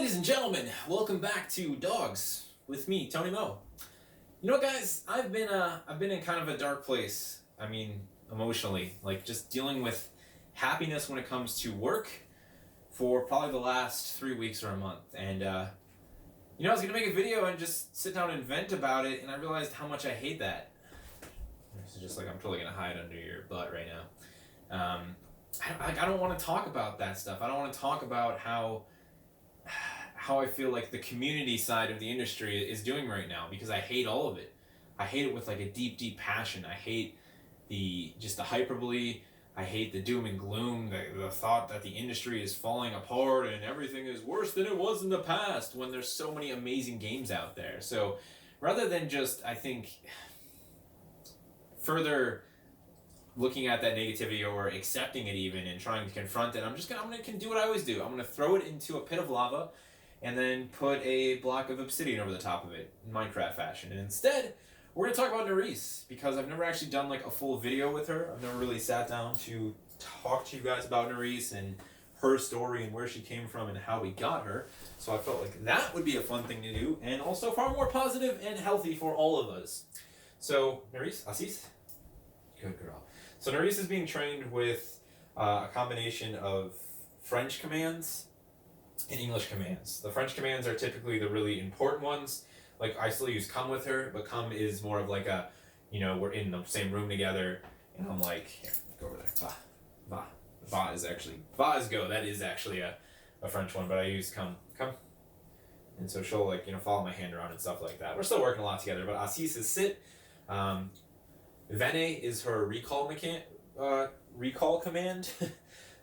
Ladies and gentlemen, welcome back to Dogs with me, Tony Mo. You know, guys, I've been in kind of a dark place. I mean, emotionally, like just dealing with happiness when it comes to work for probably the last 3 weeks or a month. And I was gonna make a video and just sit down and vent about it, and I realized how much I hate that. So just like I'm totally gonna hide under your butt right now. I don't want to talk about that stuff. I don't want to talk about how I feel like the community side of the industry is doing right now, because I hate all of it. I hate it with like a deep, deep passion. I hate the hyperbole. I hate the doom and gloom, the thought that the industry is falling apart and everything is worse than it was in the past, when there's so many amazing games out there. So rather than just, I think, further looking at that negativity or accepting it even and trying to confront it, I'm gonna do what I always do. I'm gonna throw it into a pit of lava and then put a block of obsidian over the top of it in Minecraft fashion. And instead, we're gonna talk about Nerese, because I've never actually done like a full video with her. I've never really sat down to talk to you guys about Nerese and her story and where she came from and how we got her. So I felt like that would be a fun thing to do, and also far more positive and healthy for all of us. So Nerese, Assis, good girl. So Nerese is being trained with a combination of French commands and English commands. The French commands are typically the really important ones. Like, I still use come with her, but come is more of like a, we're in the same room together, and I'm like, here, go over there. Va. Va is go. That is actually a French one, but I use come. And so she'll follow my hand around and stuff like that. We're still working a lot together, but Assis is sit. Vene is her recall command.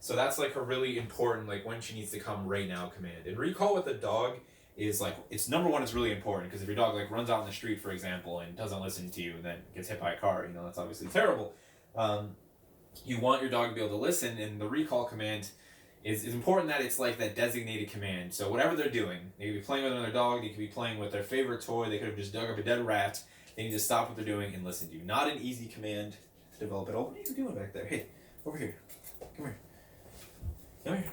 So that's like her really important, like when she needs to come right now command. And recall with a dog is like, it's number one, it's really important, because if your dog like runs out in the street, for example, and doesn't listen to you and then gets hit by a car, that's obviously terrible. You want your dog to be able to listen, and the recall command is important, that it's like that designated command. So whatever they're doing, they could be playing with another dog, they could be playing with their favorite toy, they could have just dug up a dead rat. They need to stop what they're doing and listen to you. Not an easy command to develop at all. What are you doing back there? Hey, over here. Come here.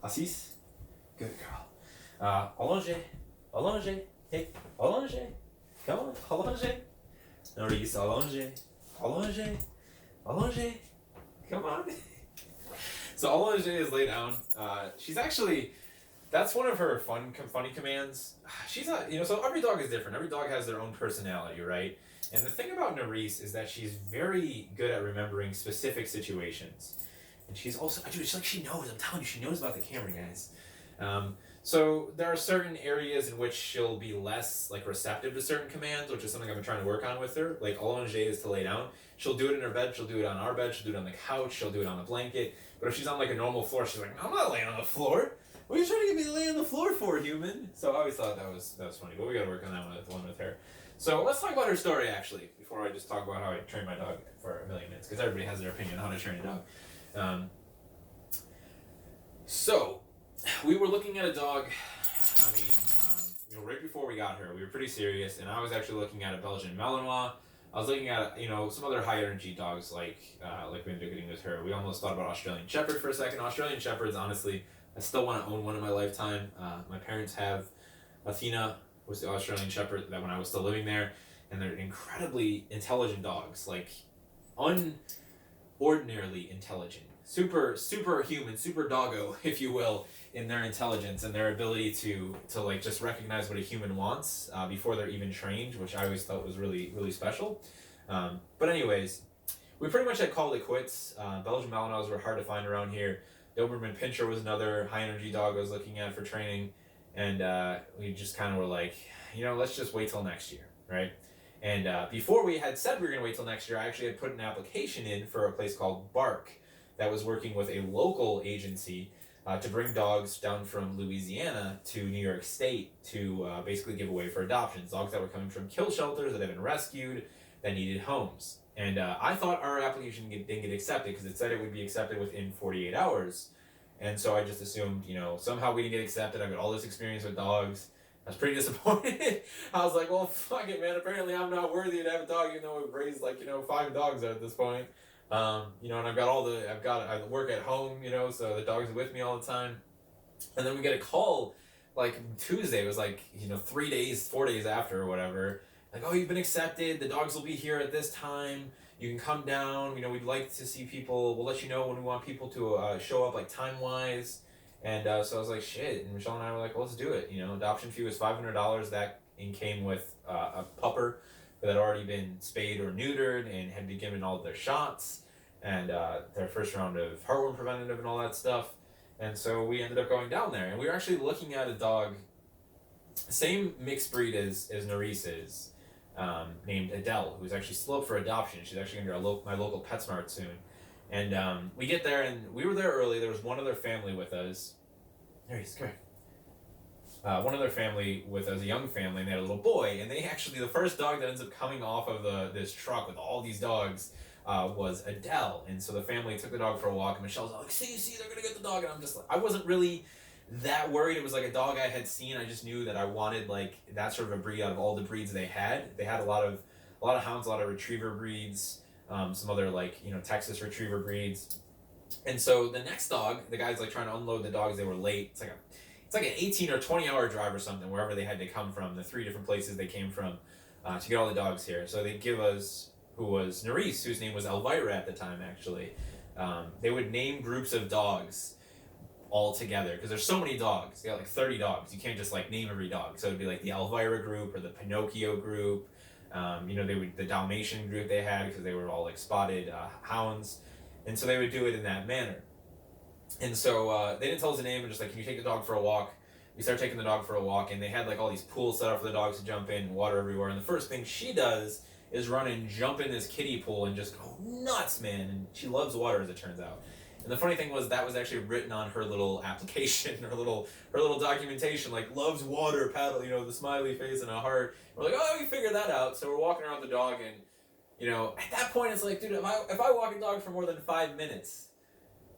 Assis. Good girl. Allonge. Hey, allonge. Come on, allonge. Nerese, allonge. Come on. So allonge is lay down. She's actually, that's one of her funny commands. She's not, so every dog is different. Every dog has their own personality, right? And the thing about Nerese is that she's very good at remembering specific situations. And she's also, it's like she knows, I'm telling you, she knows about the camera, guys. So there are certain areas in which she'll be less receptive to certain commands, which is something I've been trying to work on with her. Like allonge is to lay down. She'll do it in her bed, she'll do it on our bed, she'll do it on the couch, she'll do it on the blanket. But if she's on a normal floor, she's like, I'm not laying on the floor. What are you trying to get me to lay on the floor for, human? So I always thought that was funny, but we gotta work on that one with her. So let's talk about her story, actually, before I just talk about how I train my dog for a million minutes, because everybody has their opinion on how to train a dog. So we were looking at a dog. Right before we got her, we were pretty serious, and I was actually looking at a Belgian Malinois. I was looking at some other high energy dogs like we ended up getting with her. We almost thought about Australian Shepherd for a second. Australian Shepherds, honestly, I still want to own one in my lifetime. My parents have Athena, was the Australian Shepherd that when I was still living there, and they're incredibly intelligent dogs, like unordinarily intelligent, super human, super doggo, if you will, in their intelligence and their ability to just recognize what a human wants before they're even trained, which I always thought was really, really special. But anyways, we pretty much had called it quits. Belgian Malinois were hard to find around here. Doberman Pinscher was another high-energy dog I was looking at for training, and we just kind of were like, let's just wait till next year, right? And before we had said we were going to wait till next year, I actually had put an application in for a place called Bark that was working with a local agency to bring dogs down from Louisiana to New York State to basically give away for adoptions. Dogs that were coming from kill shelters that had been rescued, that needed homes. And I thought our application didn't get accepted because it said it would be accepted within 48 hours. And so I just assumed, somehow we didn't get accepted. I've got all this experience with dogs. I was pretty disappointed. I was like, well, fuck it, man. Apparently I'm not worthy to have a dog, even though we've raised 5 dogs at this point. And I work at home, so the dogs are with me all the time. And then we get a call like Tuesday, it was like, 3 days, 4 days after or whatever, like, oh, you've been accepted, the dogs will be here at this time, you can come down, we'd like to see people, we'll let you know when we want people to show up, like, time-wise. And so I was like, shit, and Michelle and I were like, well, let's do it. Adoption fee was $500. That came with a pupper that had already been spayed or neutered and had been given all of their shots and their first round of heartworm preventative and all that stuff. And so we ended up going down there, and we were actually looking at a dog, same mixed breed as Nerese's, named Adele, who's actually still up for adoption. She's actually going to be my local PetSmart soon. And we get there, and we were there early. There was one other family with us. Nerese, come here. One other family with us, a young family, and they had a little boy. And they actually, the first dog that ends up coming off of this truck with all these dogs was Adele. And so the family took the dog for a walk, and Michelle's like, see, they're going to get the dog. And I'm just like, I wasn't really that worried. It was like a dog I had seen. I just knew that I wanted like that sort of a breed out of all the breeds they had. They had a lot of hounds, a lot of retriever breeds. Some other Texas retriever breeds. And so the next dog, the guy's like trying to unload the dogs. They were late. It's like an 18 or 20 hour drive or something, wherever they had to come from, the 3 different places they came from to get all the dogs here. So they give us, who was Nerese, whose name was Elvira at the time, actually. They would name groups of dogs all together, because there's so many dogs. They got like 30 dogs. You can't just like name every dog. So it'd be like the Elvira group or the Pinocchio group. The Dalmatian group they had, because they were all like spotted hounds, and so they would do it in that manner. And so they didn't tell us the name, and just like, can you take the dog for a walk? We started taking the dog for a walk, and they had like all these pools set up for the dogs to jump in, water everywhere. And the first thing she does is run and jump in this kiddie pool and just go nuts, man. And she loves water, as it turns out. And the funny thing was that was actually written on her little application, her little documentation, like loves water, paddle, the smiley face and a heart. We're like, oh, we figured that out. So we're walking around the dog, and at that point it's like, dude, if I walk a dog for more than 5 minutes,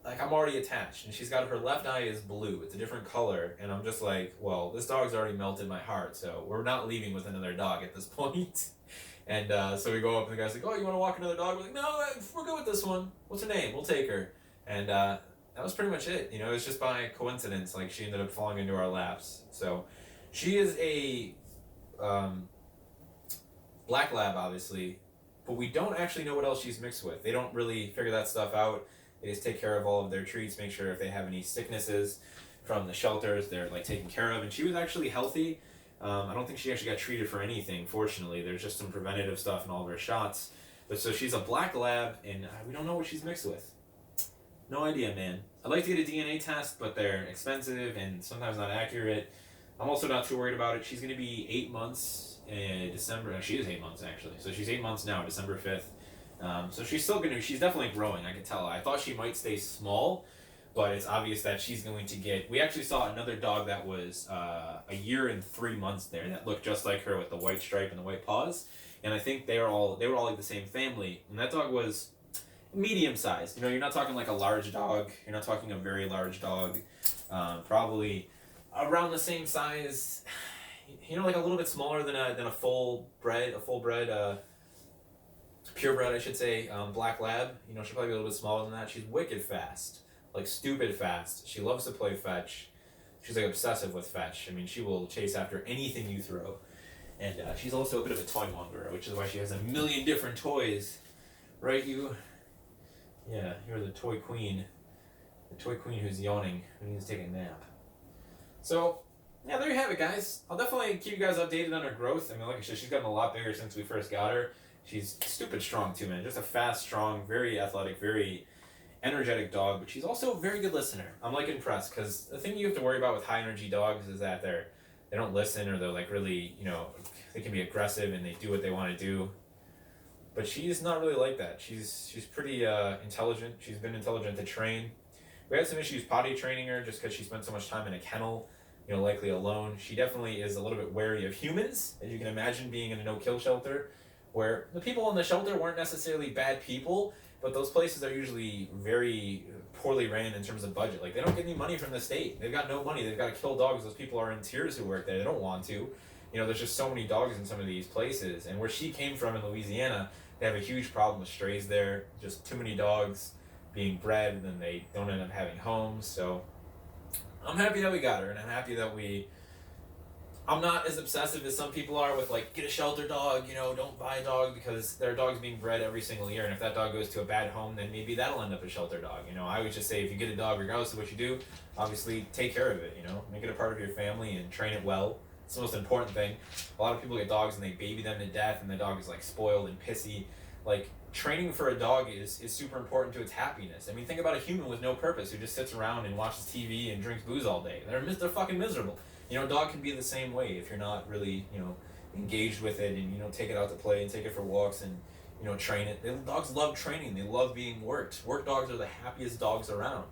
like I'm already attached. And she's got, her left eye is blue. It's a different color, and I'm just like, well, this dog's already melted my heart, so we're not leaving with another dog at this point. And so we go up, and the guy's like, oh, you want to walk another dog? We're like, no, we're good with this one. What's her name? We'll take her. And that was pretty much it. It was just by coincidence, like she ended up falling into our laps. So she is a black lab, obviously, but we don't actually know what else she's mixed with. They don't really figure that stuff out. They just take care of all of their treats, make sure if they have any sicknesses from the shelters, they're like taken care of. And she was actually healthy. I don't think she actually got treated for anything, fortunately. There's just some preventative stuff in all of her shots. But so she's a black lab, and we don't know what she's mixed with. No idea, man. I'd like to get a DNA test, but they're expensive and sometimes not accurate. I'm also not too worried about it. She's going to be 8 months in December. She is 8 months, actually. So she's 8 months now, December 5th. So she's she's definitely growing, I can tell. I thought she might stay small, but it's obvious that she's going to get... We actually saw another dog that was a year and 3 months there that looked just like her with the white stripe and the white paws. And I think they were all like the same family. And that dog was medium sized. You're not talking like a large dog. You're not talking a very large dog. Probably around the same size. Like a little bit smaller than a full bred, purebred, I should say, black lab. She'll probably be a little bit smaller than that. She's wicked fast, like stupid fast. She loves to play fetch. She's like obsessive with fetch. I mean, she will chase after anything you throw. And she's also a bit of a toy mongerer, which is why she has a million different toys. Right, you? Yeah, you're the toy queen. The toy queen who's yawning, who needs to take a nap. So, yeah, there you have it, guys. I'll definitely keep you guys updated on her growth. I mean, like I said, she's gotten a lot bigger since we first got her. She's stupid strong, too, man. Just a fast, strong, very athletic, very energetic dog, but she's also a very good listener. I'm, like, impressed, because the thing you have to worry about with high-energy dogs is that they don't listen, or they're, like, really, they can be aggressive, and they do what they want to do. But she's not really like that. She's pretty intelligent. She's been intelligent to train. We had some issues potty training her just because she spent so much time in a kennel, likely alone. She definitely is a little bit wary of humans, as you can imagine, being in a no-kill shelter, where the people in the shelter weren't necessarily bad people, but those places are usually very poorly ran in terms of budget. Like, they don't get any money from the state. They've got no money. They've got to kill dogs. Those people are in tears who work there. They don't want to. There's just so many dogs in some of these places. And where she came from in Louisiana, they have a huge problem with strays there. Just too many dogs being bred, and then they don't end up having homes. So I'm happy that we got her, and I'm happy that we I'm not as obsessive as some people are with like, get a shelter dog, you know, don't buy a dog, because there are dogs being bred every single year, and if that dog goes to a bad home, then maybe that'll end up a shelter dog. You know, I would just say, if you get a dog, regardless of what you do, obviously take care of it, you know, make it a part of your family and train it well. It's the most important thing. A lot of people get dogs and they baby them to death, and the dog is like spoiled and pissy. Like, training for a dog is super important to its happiness. I mean, think about a human with no purpose who just sits around and watches TV and drinks booze all day. They're fucking miserable. You know, a dog can be the same way if you're not really, you know, engaged with it, and, you know, take it out to play and take it for walks and, you know, train it. Dogs love training. They love being worked. Work dogs are the happiest dogs around.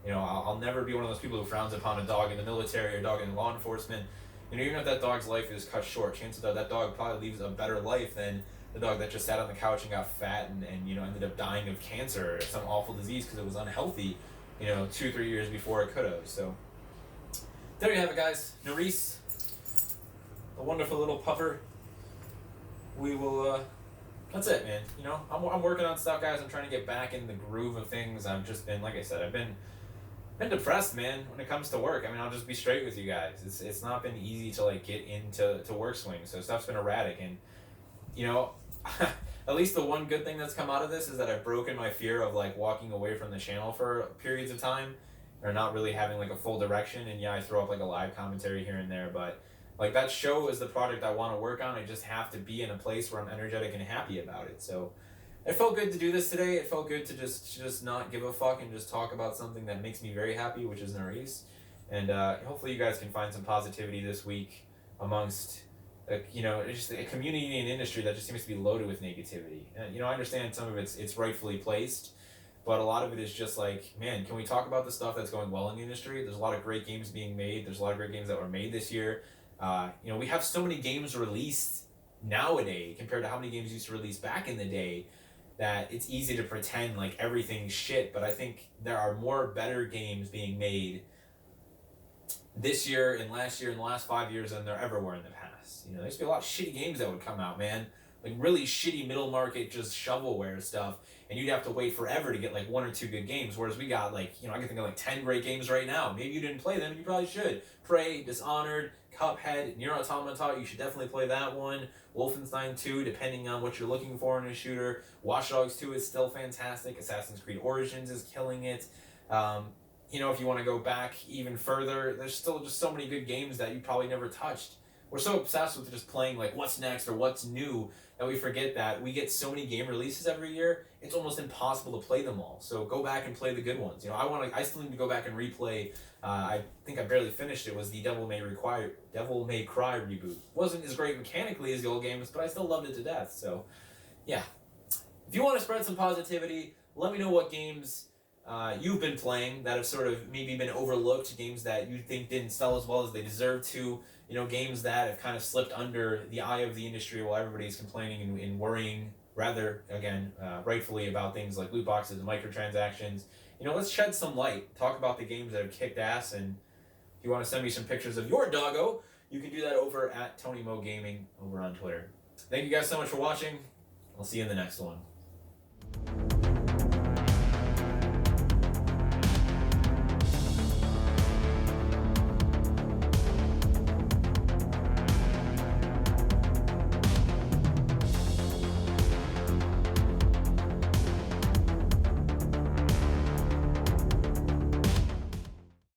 You know, I'll never be one of those people who frowns upon a dog in the military or a dog in law enforcement. You know, even if that dog's life is cut short, chances are that dog probably leaves a better life than the dog that just sat on the couch and got fat and you know, ended up dying of cancer or some awful disease because it was unhealthy, you know, 2-3 years before it could have. So there you have it, guys. Nerese, a wonderful little pupper. We will, that's it, man. You know, I'm working on stuff, guys. I'm trying to get back in the groove of things. I've just been, like I said, I've been depressed, man, when it comes to work. I mean, I'll just be straight with you guys. It's not been easy to, like, get into work swing. So stuff's been erratic. And, you know, at least the one good thing that's come out of this is that I've broken my fear of, like, walking away from the channel for periods of time, or not really having like a full direction. And yeah, I throw up like a live commentary here and there, but like, that show is the project I want to work on. I just have to be in a place where I'm energetic and happy about it. So it felt good to do this today. It felt good to just not give a fuck and just talk about something that makes me very happy, which is Nerese. And hopefully you guys can find some positivity this week amongst, you know, just a community and industry that just seems to be loaded with negativity. And, you know, I understand some of it's rightfully placed, but a lot of it is just like, man, can we talk about the stuff that's going well in the industry? There's a lot of great games being made. There's a lot of great games that were made this year. You know, we have so many games released nowadays compared to how many games used to release back in the day, that it's easy to pretend like everything's shit. But I think there are more better games being made this year and last year and the last 5 years than there ever were in the past. You know, there used to be a lot of shitty games that would come out, man. Like really shitty middle market, just shovelware stuff. And you'd have to wait forever to get like 1 or 2 good games. Whereas we got like, you know, I can think of like 10 great games right now. Maybe you didn't play them, and you probably should. Prey, Dishonored, Cuphead, Nier Automata, you should definitely play that one. Wolfenstein 2, depending on what you're looking for in a shooter. Watch Dogs 2 is still fantastic. Assassin's Creed Origins is killing it. You know, if you want to go back even further, there's still just so many good games that you probably never touched. We're so obsessed with just playing like what's next or what's new that we forget that we get so many game releases every year, it's almost impossible to play them all. So go back and play the good ones. You know, I still need to go back and replay. I think I barely finished it. Was the Devil May Cry reboot. Wasn't as great mechanically as the old games, but I still loved it to death. So yeah, if you want to spread some positivity, let me know what games you've been playing that have sort of maybe been overlooked, games that you think didn't sell as well as they deserve to, you know, games that have kind of slipped under the eye of the industry while everybody's complaining and worrying, rather, again, rightfully, about things like loot boxes and microtransactions. You know, let's shed some light, talk about the games that have kicked ass, and if you want to send me some pictures of your doggo, you can do that over at Tony Mo Gaming over on Twitter. Thank you guys so much for watching. I'll see you in the next one.